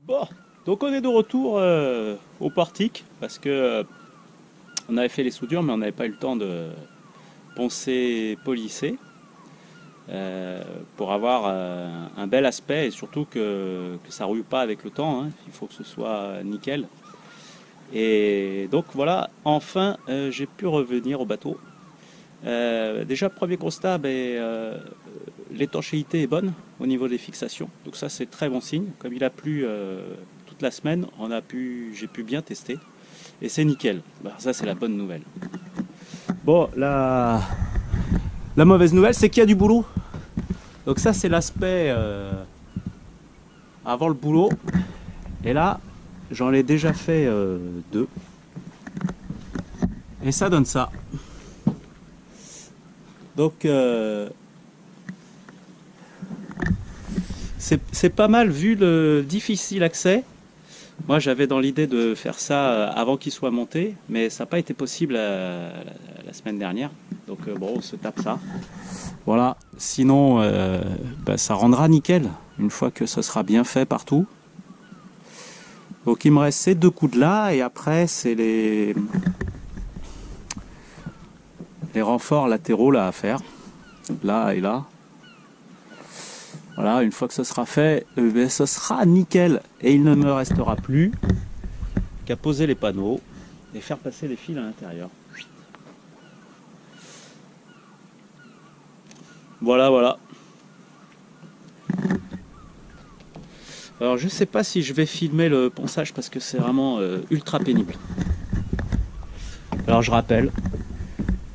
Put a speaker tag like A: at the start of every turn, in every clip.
A: Bon, donc on est de retour au portique parce que on avait fait les soudures mais on n'avait pas eu le temps de poncer, polisser pour avoir un bel aspect et surtout que ça rouille pas avec le temps, hein. Il faut que ce soit nickel. Et donc voilà, enfin j'ai pu revenir au bateau. Déjà premier constat, l'étanchéité est bonne au niveau des fixations, donc ça c'est très bon signe. Comme il a plu toute la semaine, j'ai pu bien tester et c'est nickel. Bah, ça c'est la bonne nouvelle. Bon, la mauvaise nouvelle c'est qu'il y a du boulot. Donc ça c'est l'aspect avant le boulot. Et là j'en ai déjà fait deux. Et ça donne ça. Donc c'est pas mal vu le difficile accès. Moi j'avais dans l'idée de faire ça avant qu'il soit monté, mais ça n'a pas été possible la semaine dernière. Donc bon, on se tape ça. Voilà, sinon ça rendra nickel une fois que ce sera bien fait partout. Donc il me reste ces deux coudes là et après c'est les renforts latéraux là à faire, là et là. Voilà, une fois que ce sera fait, ce sera nickel et il ne me restera plus qu'à poser les panneaux et faire passer les fils à l'intérieur. Voilà, voilà. Alors je sais pas si je vais filmer le ponçage parce que c'est vraiment ultra pénible. Alors je rappelle,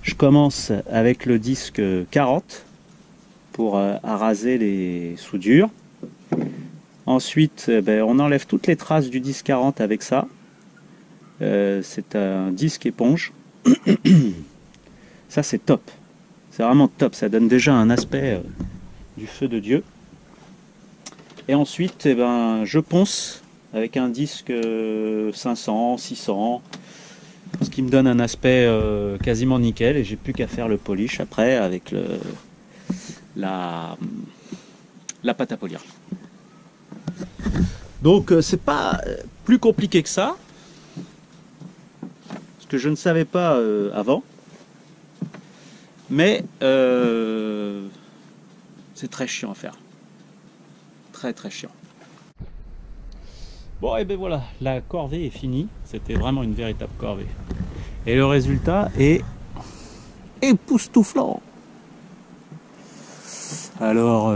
A: je commence avec le disque 40 pour araser les soudures. Ensuite, on enlève toutes les traces du disque 40 avec ça. C'est un disque éponge. Ça c'est top. C'est vraiment top. Ça donne déjà un aspect du feu de Dieu. Et ensuite, je ponce avec un disque 500, 600, ce qui me donne un aspect quasiment nickel. Et j'ai plus qu'à faire le polish après avec la pâte à polir. Donc c'est pas plus compliqué que ça, ce que je ne savais pas avant, mais c'est très chiant à faire, très très chiant. Bon et ben voilà, la corvée est finie, c'était vraiment une véritable corvée. Et le résultat est époustouflant. Alors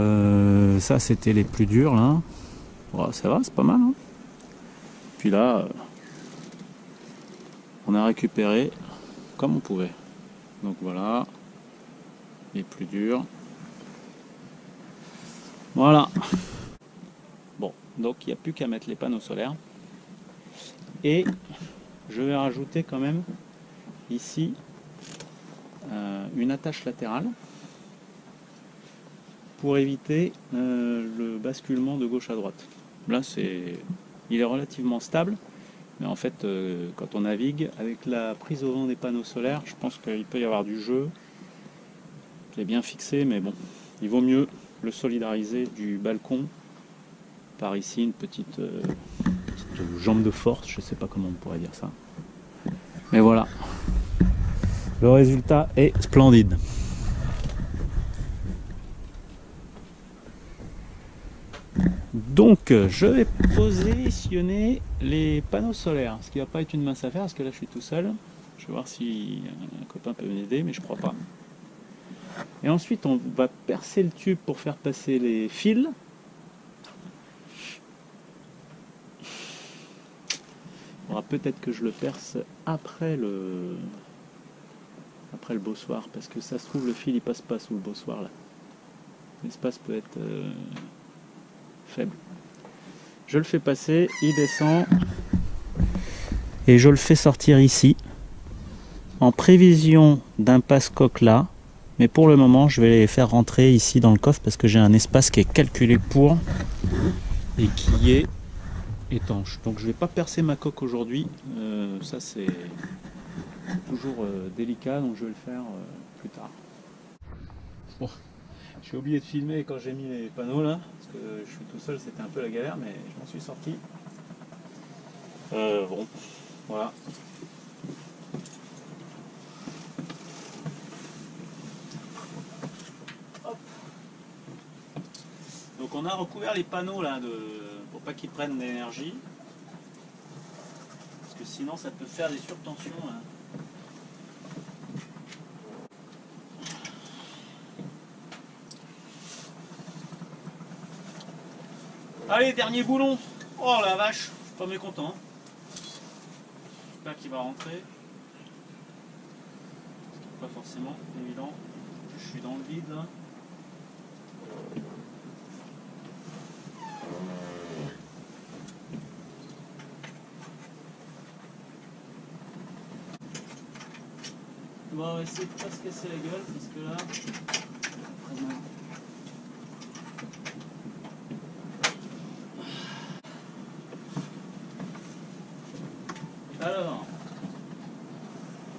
A: ça c'était les plus durs là. Oh, ça va, c'est pas mal, hein. Puis là, on a récupéré comme on pouvait. Donc voilà, les plus durs. Voilà. Bon, donc il n'y a plus qu'à mettre les panneaux solaires. Et je vais rajouter quand même ici une attache latérale pour éviter le basculement de gauche à droite. Là, il est relativement stable. Mais en fait, quand on navigue, avec la prise au vent des panneaux solaires, je pense qu'il peut y avoir du jeu. Il est bien fixé, mais bon, il vaut mieux le solidariser du balcon par ici, une petite jambe de force, je ne sais pas comment on pourrait dire ça. Mais voilà, le résultat est splendide. Donc je vais positionner les panneaux solaires, ce qui va pas être une mince affaire parce que là je suis tout seul. Je vais voir si un copain peut m'aider, mais je crois pas. Et ensuite on va percer le tube pour faire passer les fils. Il faudra peut-être que je le perce après le bossoir, parce que ça se trouve le fil il passe pas sous le bossoir là. L'espace peut être faible. Je le fais passer, il descend et je le fais sortir ici en prévision d'un passe-coque là, mais pour le moment je vais les faire rentrer ici dans le coffre parce que j'ai un espace qui est calculé pour et qui est étanche. Donc je vais pas percer ma coque aujourd'hui, ça c'est toujours délicat, donc je vais le faire plus tard. Bon, j'ai oublié de filmer quand j'ai mis les panneaux là, parce que je suis tout seul, c'était un peu la galère, mais je m'en suis sorti. Bon, voilà. Hop. Donc on a recouvert les panneaux là pour pas qu'ils prennent d'énergie. Parce que sinon ça peut faire des surtensions là. Allez, dernier boulon. Oh la vache, je suis pas mécontent. J'espère qu'il va rentrer. Pas forcément évident. Je suis dans le vide là. Bon, on va essayer de pas se casser la gueule parce que là, alors,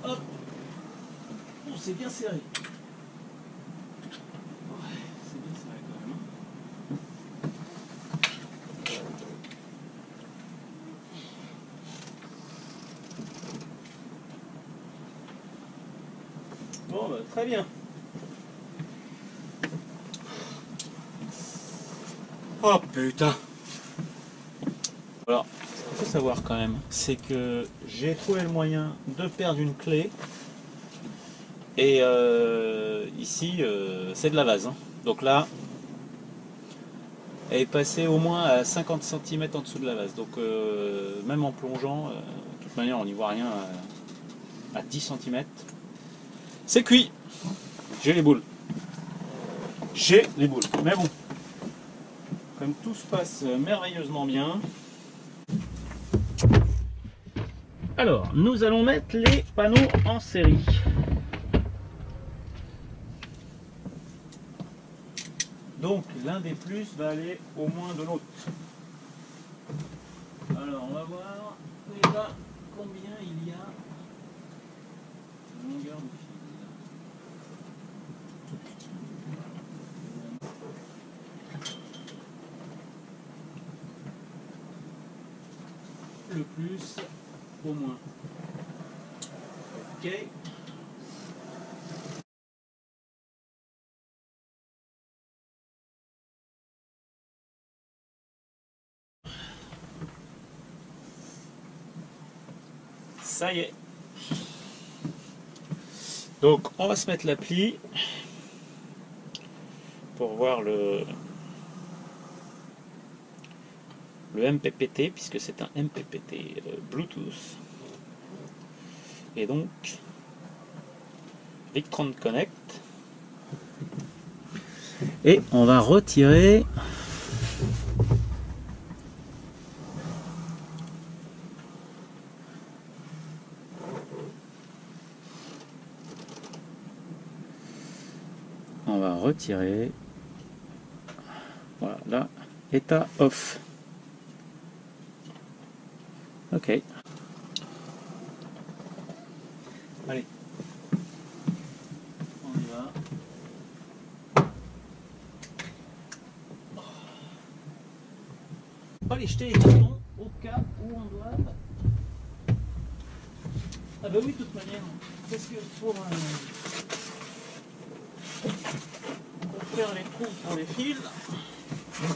A: hop, oh, c'est bien serré. Ouais, c'est bien serré quand même. Bon, bah, très bien. Oh putain. Alors, ce qu'il faut savoir quand même, c'est que j'ai trouvé le moyen de perdre une clé. Et ici, c'est de la vase. Hein. Donc là, elle est passée au moins à 50 cm en dessous de la vase. Donc même en plongeant, de toute manière, on n'y voit rien à 10 cm. C'est cuit. J'ai les boules. J'ai les boules. Mais bon, comme tout se passe merveilleusement bien. Alors, nous allons mettre les panneaux en série. Donc, l'un des plus va aller au moins de l'autre. Alors, on va voir déjà combien il y a de longueur de fil. Le plus, au moins. Ok. Ça y est. Donc on va se mettre l'appli pour voir le MPPT, puisque c'est un MPPT Bluetooth. Et donc Victron Connect. Et on va retirer voilà, là, état off. Ok. Allez. On y va. Pas les jeter les cartons au cas où on doit. Ah bah oui, de toute manière. Parce que pour faire les trous pour les fils, il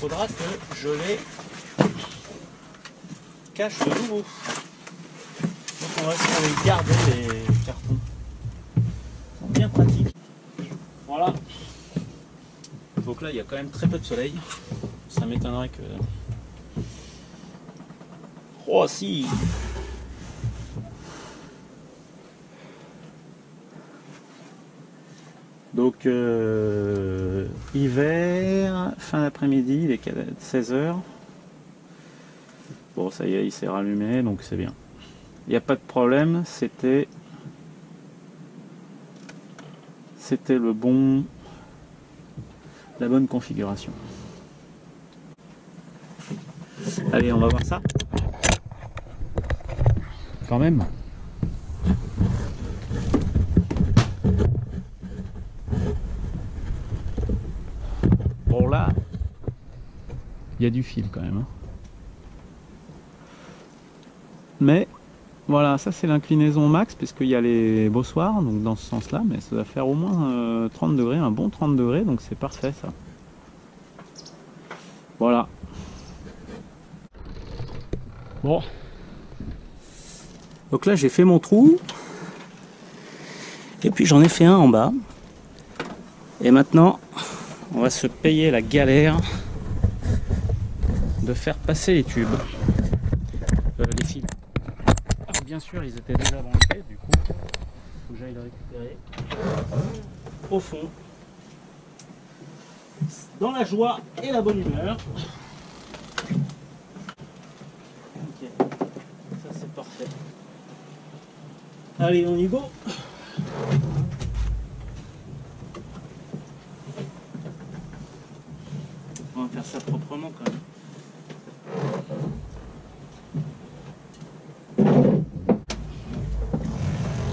A: faudra que je les cache de nouveau. Donc on va essayer de garder les cartons. C'est bien pratique. Voilà. Donc là il y a quand même très peu de soleil. Ça m'étonnerait que... Oh si. Donc hiver, fin d'après-midi, il est 16h. Bon ça y est, il s'est rallumé, donc c'est bien. Il n'y a pas de problème, c'était la bonne configuration. Allez, on va voir ça. Quand même. Bon là, il y a du fil quand même. Hein. mais voilà, ça c'est l'inclinaison max, puisqu'il y a les bossoirs, donc dans ce sens-là, mais ça va faire au moins 30 degrés, un bon 30 degrés, donc c'est parfait ça. Voilà. Bon. Donc là j'ai fait mon trou, et puis j'en ai fait un en bas. Et maintenant, on va se payer la galère de faire passer les tubes, les fils. Alors bien sûr, ils étaient déjà branchés, du coup, il faut que j'aille le récupérer au fond, dans la joie et la bonne humeur. Ok, ça c'est parfait. Allez, on y go. On va faire ça proprement quand même.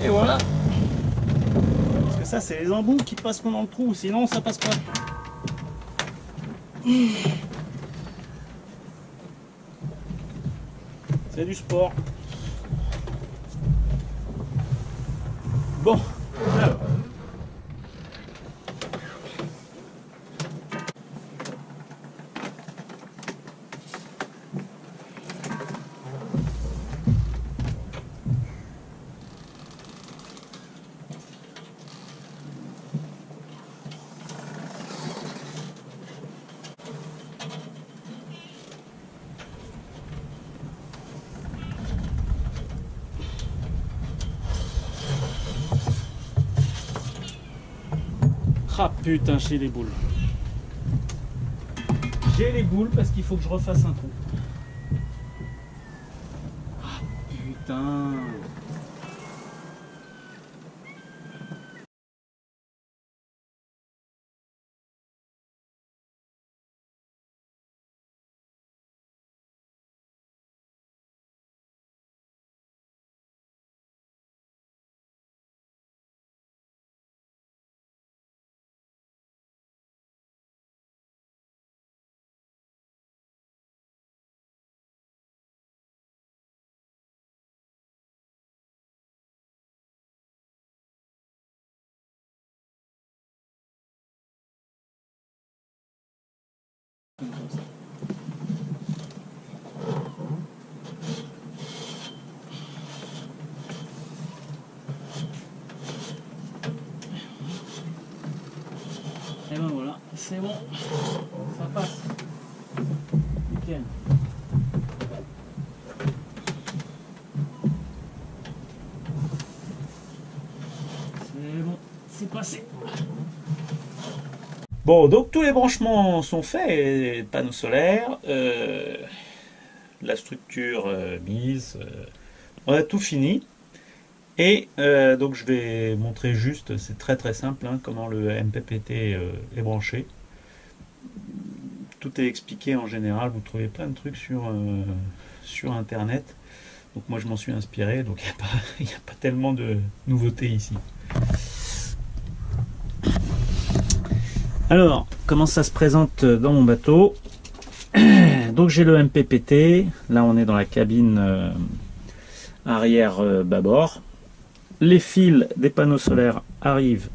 A: Et voilà. Parce que ça c'est les embouts qui passeront dans le trou, sinon ça passe pas. C'est du sport. Bon, alors. Ah putain, j'ai les boules. J'ai les boules parce qu'il faut que je refasse un trou. Ah putain. Et ben voilà, c'est bon, ça passe. Nickel. C'est bon, c'est passé. Bon, donc tous les branchements sont faits, et panneaux solaires, la structure mise, on a tout fini. Et donc je vais montrer juste, c'est très très simple, hein, comment le MPPT est branché. Tout est expliqué en général, vous trouvez plein de trucs sur internet. Donc moi je m'en suis inspiré, donc il n'y a pas tellement de nouveautés ici. Alors, comment ça se présente dans mon bateau? Donc j'ai le MPPT, là on est dans la cabine arrière bâbord. Les fils des panneaux solaires arrivent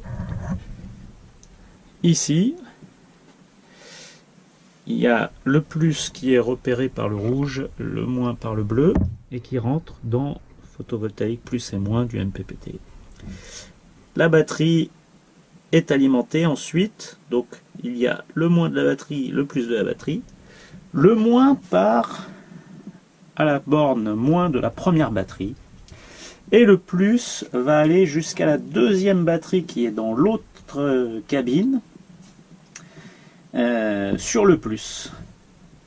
A: ici. Il y a le plus qui est repéré par le rouge, le moins par le bleu, et qui rentre dans photovoltaïque plus et moins du MPPT. La batterie est alimentée ensuite, donc il y a le moins de la batterie, le plus de la batterie. Le moins part à la borne moins de la première batterie. Et le plus va aller jusqu'à la deuxième batterie qui est dans l'autre cabine, sur le plus.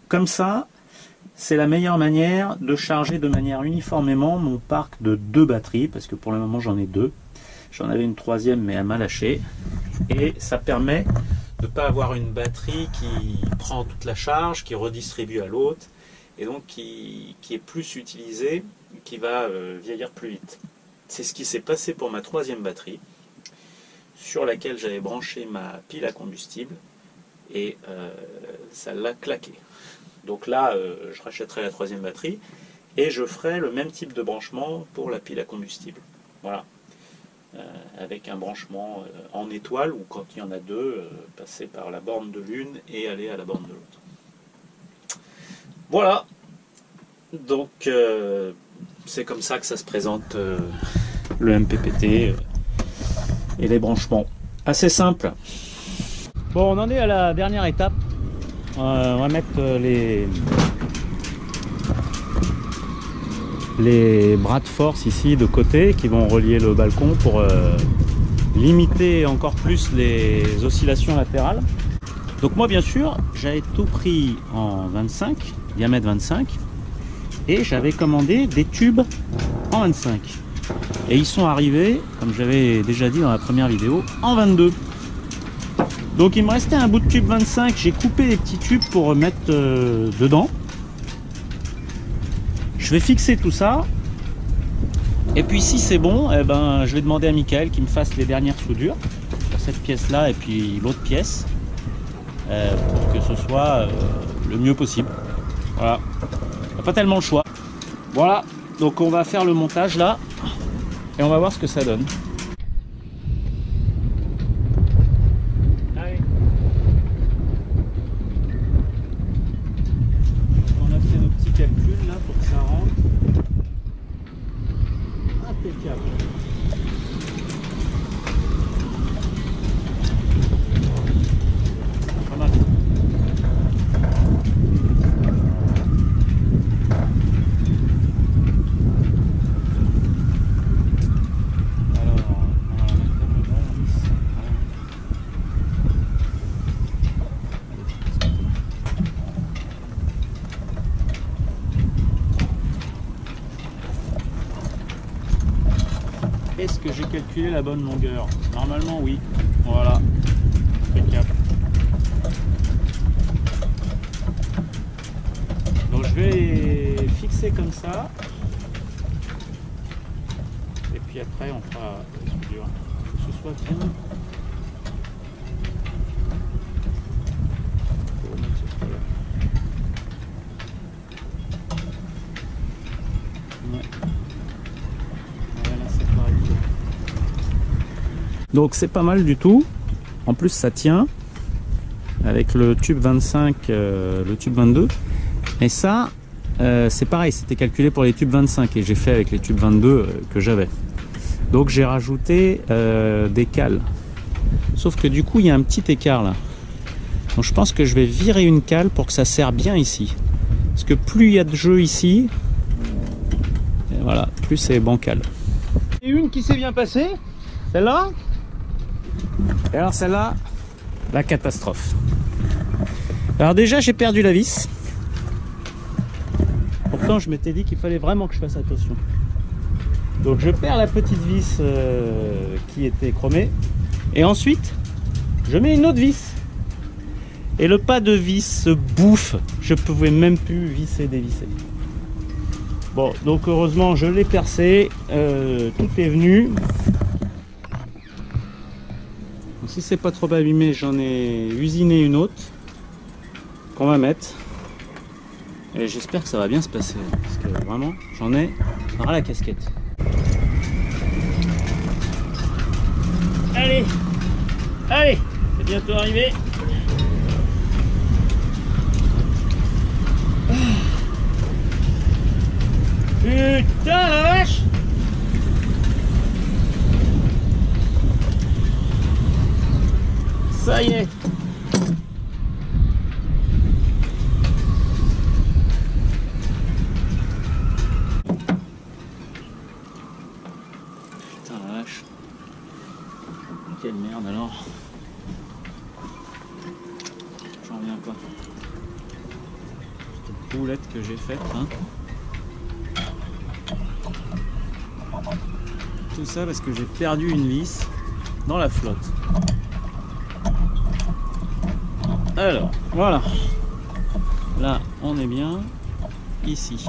A: Comme ça, c'est la meilleure manière de charger de manière uniformément mon parc de 2 batteries, parce que pour le moment j'en ai 2. J'en avais une troisième mais elle m'a lâché. Et ça permet de ne pas avoir une batterie qui prend toute la charge, qui redistribue à l'autre, et donc qui est plus utilisée, qui va vieillir plus vite. C'est ce qui s'est passé pour ma troisième batterie, sur laquelle j'avais branché ma pile à combustible, et ça l'a claqué. Donc là, je rachèterai la troisième batterie, Et je ferai le même type de branchement pour la pile à combustible. Voilà. Avec un branchement en étoile, ou quand il y en a deux, passer par la borne de l'une et aller à la borne de l'autre. Voilà. Donc c'est comme ça que ça se présente le MPPT et les branchements. Assez simple. Bon, on en est à la dernière étape. On va mettre les bras de force ici de côté qui vont relier le balcon pour limiter encore plus les oscillations latérales. Donc moi bien sûr j'avais tout pris en 25, diamètre 25, et j'avais commandé des tubes en 25. Et ils sont arrivés, comme j'avais déjà dit dans la première vidéo, en 22. Donc il me restait un bout de tube 25, j'ai coupé les petits tubes pour mettre dedans. Je vais fixer tout ça. Et puis si c'est bon, eh ben, je vais demander à Michael qu'il me fasse les dernières soudures sur cette pièce là et puis l'autre pièce pour que ce soit le mieux possible. Voilà, on n'a pas tellement le choix. Voilà, donc on va faire le montage là et on va voir ce que ça donne. Allez. On a fait nos petits calculs là pour que ça rentre. Impeccable. Pas mal. Alors, on va mettre le bon vis. Est-ce que j'ai calculé la bonne longueur? Normalement oui. Voilà. Impeccable. Donc je vais les fixer comme ça. Et puis après on fera les soudures. Il faut que ce soit bien. Faut remettre ce truc là. Ouais. Donc c'est pas mal du tout. En plus ça tient avec le tube 25, le tube 22. Et ça c'est pareil, c'était calculé pour les tubes 25 et j'ai fait avec les tubes 22 que j'avais. Donc j'ai rajouté des cales. Sauf que du coup il y a un petit écart là. Donc je pense que je vais virer une cale pour que ça serre bien ici. Parce que plus il y a de jeu ici, et voilà, plus c'est bancal. Et une qui s'est bien passée, celle-là. Et alors celle-là, la catastrophe. Alors déjà j'ai perdu la vis. Pourtant je m'étais dit qu'il fallait vraiment que je fasse attention. Donc je perds la petite vis qui était chromée. Et ensuite je mets une autre vis. Et le pas de vis se bouffe. Je pouvais même plus visser, dévisser. Bon, donc heureusement je l'ai percé. Tout est venu. Donc, si c'est pas trop abîmé, j'en ai usiné une autre qu'on va mettre. Et j'espère que ça va bien se passer. Parce que vraiment, j'en ai ras la casquette. Allez, allez, c'est bientôt arrivé. Putain la vache! Ça y est. Putain la vache. Quelle merde alors. J'en reviens pas. Cette boulette que j'ai faite, hein. Tout ça parce que j'ai perdu une vis dans la flotte. Alors, voilà. Là, on est bien. Ici.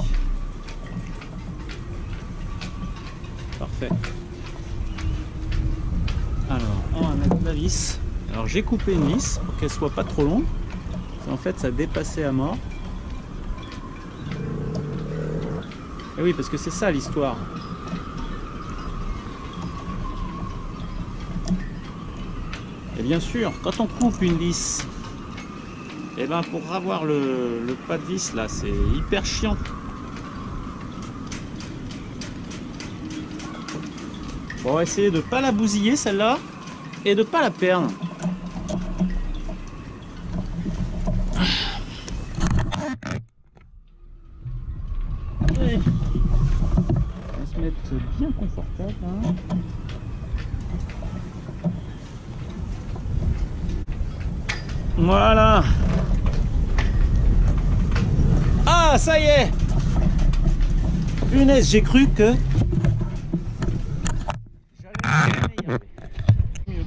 A: Parfait. Alors, on va mettre la vis. Alors, j'ai coupé une vis pour qu'elle soit pas trop longue. En fait, ça dépassait à mort. Et oui, parce que c'est ça l'histoire. Et bien sûr, quand on coupe une vis, et ben pour avoir le pas de vis là, c'est hyper chiant. Bon, on va essayer de pas la bousiller celle-là et de pas la perdre. Ouais. On va se mettre bien confortable. Hein. Voilà. Ah, ça y est. Punaise, j'ai cru que j'allais jamais y arriver. Mieux.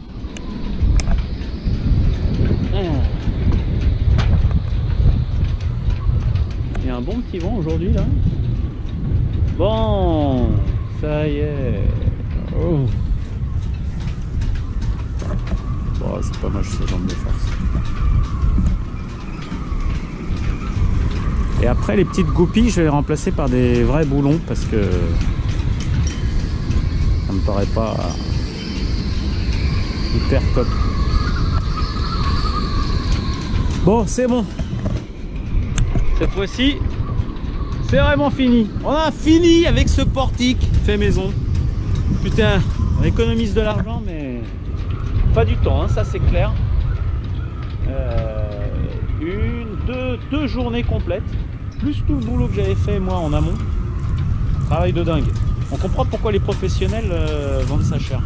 A: Il y a un bon petit vent aujourd'hui là. Bon, ça y est. Oh. Bon, c'est pas mal ce genre de force. Et après les petites goupilles, je vais les remplacer par des vrais boulons parce que ça me paraît pas hyper top. Bon, c'est bon. Cette fois-ci, c'est vraiment fini. On a fini avec ce portique fait maison. Putain, on économise de l'argent, mais pas du temps, hein, ça c'est clair. Deux journées complètes, plus tout le boulot que j'avais fait moi en amont. Travail de dingue. On comprend pourquoi les professionnels vendent ça cher.